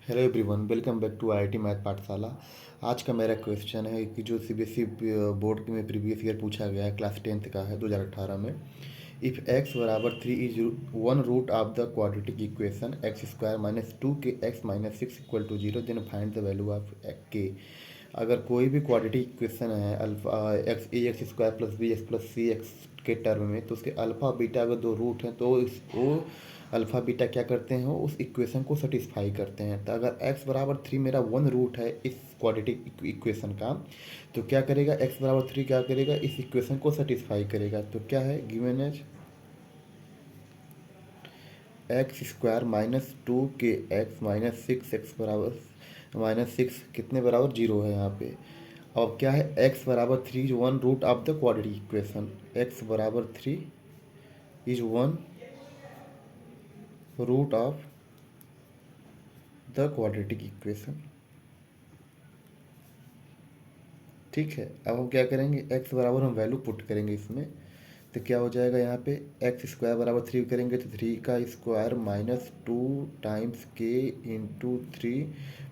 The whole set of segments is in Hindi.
Hello everyone, welcome back to IIT math Pathshala. आज का मेरा क्वेश्चन है कि जो सीबीएसई बोर्ड में प्रीवियस ईयर पूछा गया है, क्लास 10th का है 2018 में। इफ़ x बराबर 3 is one root of the quadratic equation x square minus two k x minus six equal to zero, then find the value of k. अगर कोई भी क्वाड्रेटिक इक्वेशन है alpha x a x square plus b x plus c x के टर्म में, तो उसके अल्फ़ा बीटा अगर दो रूट हैं तो वो अल्फ़ा बीटा क्या करते हैं, उस इक्वेशन को सेटिस्फाई करते हैं। तो अगर x बराबर 3 मेरा वन रूट है इस क्वाड्रेटिक इक्वेशन का, तो क्या करेगा, x बराबर 3 क्या करेगा, इस इक्वेशन को सेटिस्फाई करेगा। तो क्या है, given as x square minus two k x minus six x बराबर माइनस सिक्स कितने बराबर जीरो है यहाँ पे। और क्या है, x बराबर 3 is one root of the quadratic equation, x बराबर 3 is one root of the quadratic equation. ठीक है, अब हम क्या करेंगे, x बराबर हम वैल्यू पुट करेंगे इसमें। तो क्या हो जाएगा यहाँ पे, एक्स स्क्वायर बराबर 3 करेंगे तो 3 का square minus two times k into three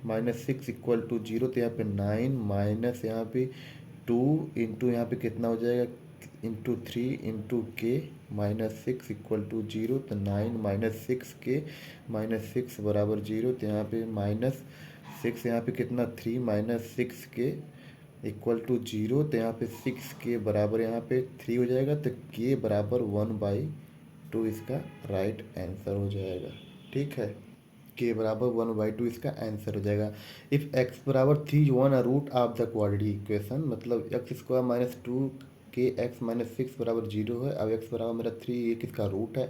minus six equal to zero. तो यहाँ पे 9 माइनस यहाँ पे 2 इंटू यहाँ पे कितना हो जाएगा, into three into k minus six equal to zero. तो 9 minus six k minus six बराबर जीरो। तो यहाँ पे माइनस सिक्स यहाँ पे कितना, 3 minus six k equal to zero. तो यहाँ पे सिक्स के बराबर यहाँ पे 3 हो जाएगा। तो के बराबर 1/2 इसका राइट आंसर हो जाएगा। ठीक है, के बराबर 1/2 इसका आंसर हो जाएगा। इफ़ एक्स बराबर 3 one root of the quadratic equation, मतलब x square minus two k x minus six बराबर जीरो है। अब एक्स बराबर मेरा 3 ये किसका रूट है।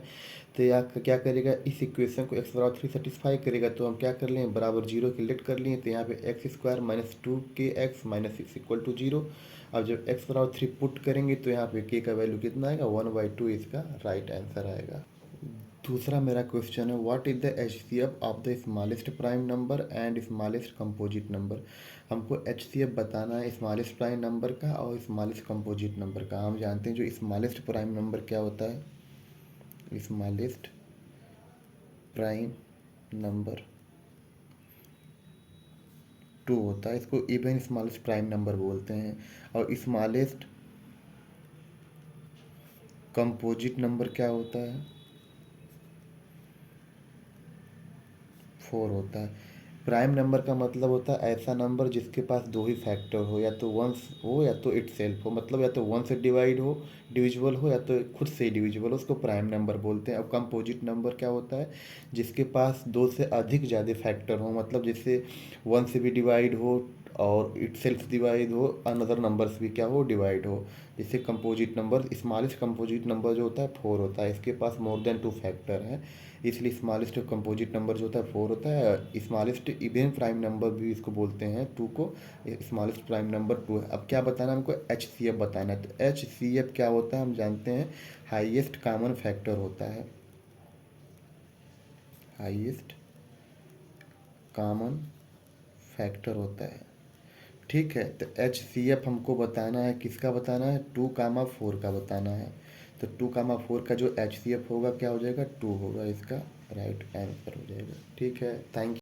तो यहाँ क्या करेगा, इस इक्वेशन को एक्स बराबर 3 सेटिस्फाई करेगा। तो हम क्या कर लें, बराबर जीरो के लेट कर लिए। तो यहाँ पे x square minus two k x minus six equal to zero. अब जब एक्स बराबर 3 पुट करेंगे तो यहाँ पे के का वैल्यू कितना आएगा, 1/2 इसका राइट आंसर आएगा। दूसरा मेरा क्वेश्चन है, what is the HCF of the smallest prime number and smallest composite number. हमको एचसीएफ बताना है स्मॉलेस्ट प्राइम नंबर का और स्मॉलेस्ट कंपोजिट नंबर का। हम जानते हैं जो स्मॉलेस्ट प्राइम नंबर क्या होता है, स्मॉलेस्ट प्राइम नंबर 2 होता है, इसको इवन स्मॉलेस्ट प्राइम नंबर बोलते हैं। और स्मॉलेस्ट कंपोजिट नंबर क्या होता है, 4 होता है। प्राइम नंबर का मतलब होता है ऐसा नंबर जिसके पास दो ही फैक्टर हो, या तो वंस हो या तो इट सेल्फ हो, मतलब या तो वन से डिवाइड हो डिविजिबल हो या तो खुद से डिविजिबल हो, उसको प्राइम नंबर बोलते हैं। अब कंपोजिट नंबर क्या होता है, जिसके पास दो से अधिक ज़्यादा फैक्टर हो, मतलब जिससे वन से भी डिवाइड हो और इट सेल्फ डिवाइड हो, अनदर नंबर्स भी क्या हो, डिवाइड हो। जिससे composite number, smallest composite number जो होता है 4 होता है, इसके पास मोर देन 2 फैक्टर है, इसलिए स्मॉलेस्ट कंपोजिट नंबर जो होता है 4 होता है। स्मॉलेस्ट इवन प्राइम नंबर भी इसको बोलते हैं 2 को, स्मॉलेस्ट प्राइम नंबर 2 है। अब क्या बताना है हमको, एच सी एफ बताना है। तो एच सी एफ क्या होता है, हम जानते हैं हाईएस्ट कॉमन फैक्टर होता है, हाईएस्ट कॉमन फैक्टर होता है। ठीक है, तो एच सी एफ हमको बताना है, किसका बताना है, 2, 4 का बताना है। तो 2, 4 का जो एच सी एफ होगा क्या हो जाएगा, 2 होगा, इसका राइट आंसर हो जाएगा। ठीक है, थैंक यू।